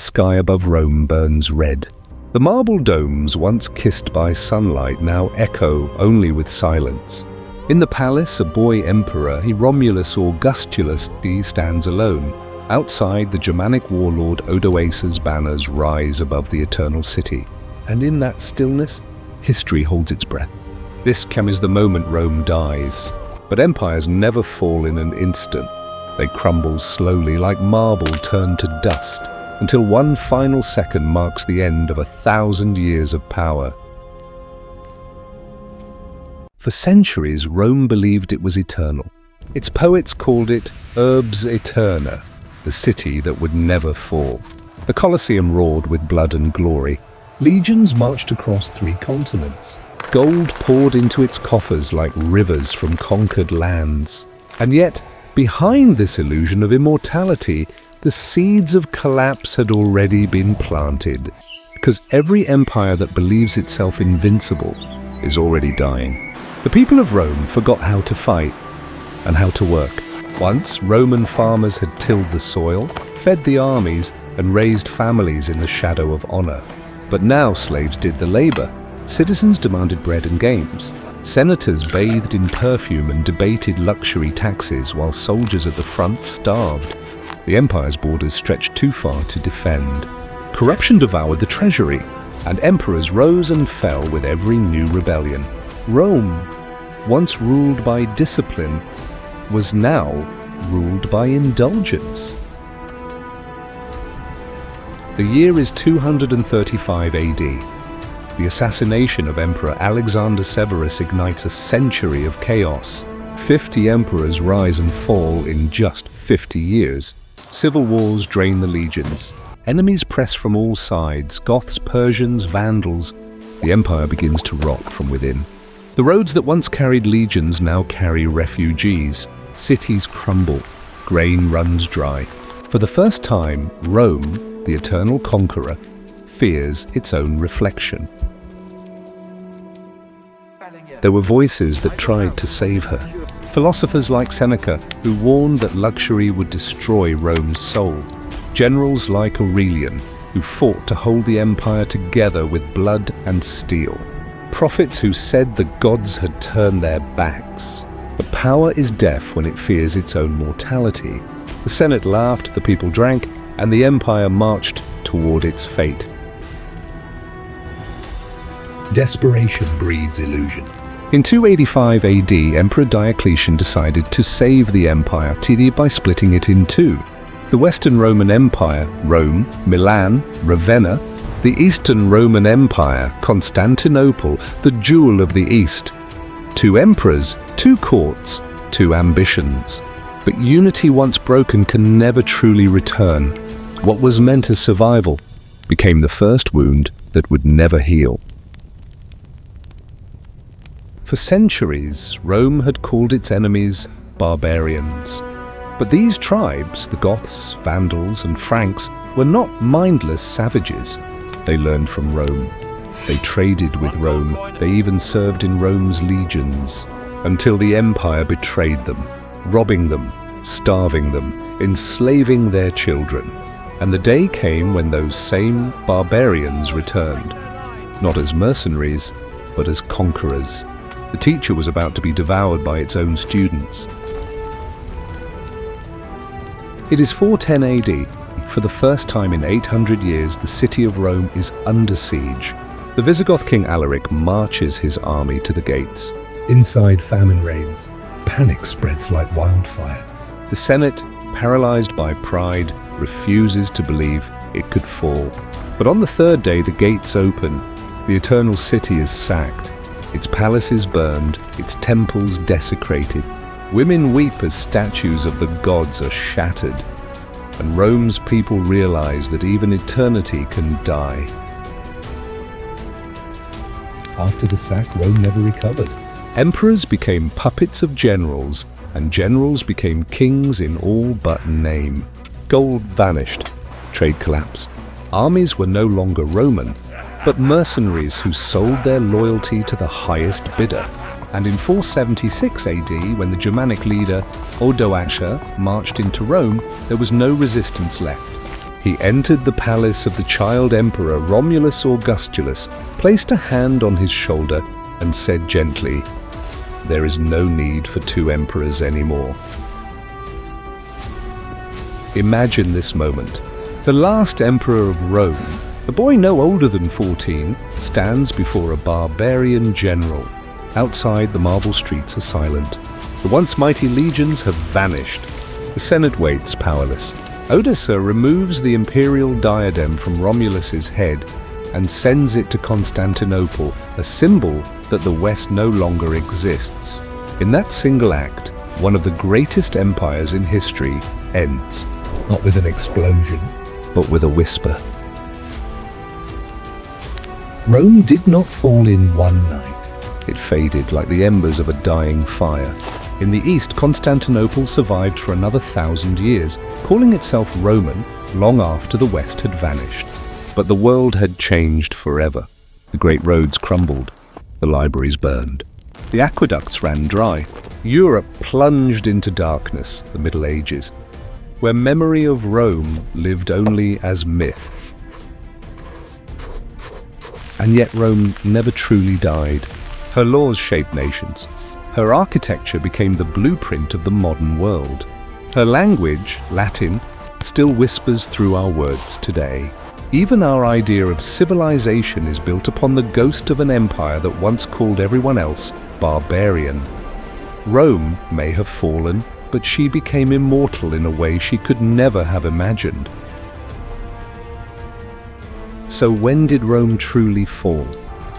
sky above Rome burns red. The marble domes, once kissed by sunlight, now echo only with silence. In the palace, a boy emperor, Romulus Augustulus, stands alone. Outside, the Germanic warlord Odoacer's banners rise above the eternal city. And in that stillness, history holds its breath. This comes the moment Rome dies. But empires never fall in an instant. They crumble slowly, like marble turned to dust, until one final second marks the end of 1,000 years of power. For centuries, Rome believed it was eternal. Its poets called it Urbs Aeterna, the city that would never fall. The Colosseum roared with blood and glory. Legions marched across 3 continents. Gold poured into its coffers like rivers from conquered lands. And yet, behind this illusion of immortality, the seeds of collapse had already been planted. Because every empire that believes itself invincible is already dying. The people of Rome forgot how to fight and how to work. Once, Roman farmers had tilled the soil, fed the armies, and raised families in the shadow of honor. But now slaves did the labor. Citizens demanded bread and games. Senators bathed in perfume and debated luxury taxes while soldiers at the front starved. The empire's borders stretched too far to defend. Corruption devoured the treasury, and emperors rose and fell with every new rebellion. Rome, once ruled by discipline, was now ruled by indulgence. The year is 235 AD. The assassination of Emperor Alexander Severus ignites a century of chaos. 50 emperors rise and fall in just 50 years. Civil wars drain the legions. Enemies press from all sides, Goths, Persians, Vandals. The empire begins to rot from within. The roads that once carried legions now carry refugees. Cities crumble. Grain runs dry. For the first time, Rome, the eternal conqueror, fears its own reflection. There were voices that tried to save her. Philosophers like Seneca, who warned that luxury would destroy Rome's soul. Generals like Aurelian, who fought to hold the empire together with blood and steel. Prophets who said the gods had turned their backs. But power is deaf when it fears its own mortality. The Senate laughed, the people drank, and the empire marched toward its fate. Desperation breeds illusion. In 285 AD, Emperor Diocletian decided to save the empire by splitting it in 2. The Western Roman Empire, Rome, Milan, Ravenna; the Eastern Roman Empire, Constantinople, the jewel of the East. 2 emperors, 2 courts, 2 ambitions. But unity once broken can never truly return. What was meant as survival became the first wound that would never heal. For centuries, Rome had called its enemies barbarians. But these tribes, the Goths, Vandals, and Franks, were not mindless savages. They learned from Rome. They traded with Rome. They even served in Rome's legions, until the empire betrayed them, robbing them, starving them, enslaving their children. And the day came when those same barbarians returned, not as mercenaries, but as conquerors. The teacher was about to be devoured by its own students. It is 410 AD. For the first time in 800 years, the city of Rome is under siege. The Visigoth king Alaric marches his army to the gates. Inside, famine reigns. Panic spreads like wildfire. The Senate, paralyzed by pride, refuses to believe it could fall. But on the 3rd day, the gates open. The eternal city is sacked. Its palaces burned, its temples desecrated. Women weep as statues of the gods are shattered. And Rome's people realize that even eternity can die. After the sack, Rome never recovered. Emperors became puppets of generals, and generals became kings in all but name. Gold vanished. Trade collapsed. Armies were no longer Roman, but mercenaries who sold their loyalty to the highest bidder. And in 476 AD, when the Germanic leader Odoacer marched into Rome, there was no resistance left. he entered the palace of the child emperor Romulus Augustulus, placed a hand on his shoulder, and said gently, "There is no need for two emperors anymore." Imagine this moment. The last emperor of Rome, a boy no older than 14, stands before a barbarian general. Outside, the marble streets are silent. The once mighty legions have vanished. The Senate waits, powerless. Odoacer removes the imperial diadem from Romulus's head and sends it to Constantinople, a symbol that the West no longer exists. In that single act, one of the greatest empires in history ends. Not with an explosion, but with a whisper. Rome did not fall in one night. It faded like the embers of a dying fire. In the east, Constantinople survived for another 1,000 years, calling itself Roman long after the West had vanished. But the world had changed forever. The great roads crumbled. The libraries burned. The aqueducts ran dry. Europe plunged into darkness, the Middle Ages, where memory of Rome lived only as myth. And yet Rome never truly died. Her laws shaped nations. Her architecture became the blueprint of the modern world. Her language, Latin, still whispers through our words today. Even our idea of civilization is built upon the ghost of an empire that once called everyone else barbarian. Rome may have fallen, but she became immortal in a way she could never have imagined. So when did Rome truly fall?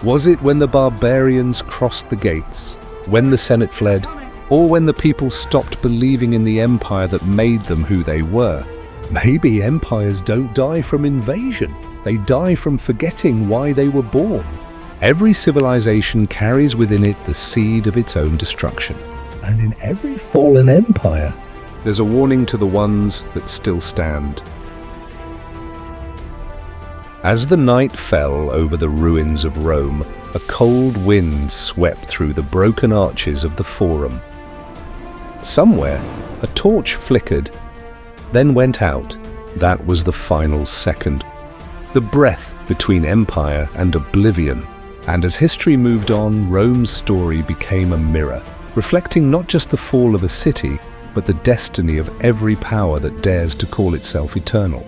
Was it when the barbarians crossed the gates, when the Senate fled, or when the people stopped believing in the empire that made them who they were? Maybe empires don't die from invasion. They die from forgetting why they were born. Every civilization carries within it the seed of its own destruction. And in every fallen empire, there's a warning to the ones that still stand. As the night fell over the ruins of Rome, a cold wind swept through the broken arches of the Forum. Somewhere, a torch flickered, then went out. That was the final second. The breath between empire and oblivion. And as history moved on, Rome's story became a mirror, reflecting not just the fall of a city, but the destiny of every power that dares to call itself eternal.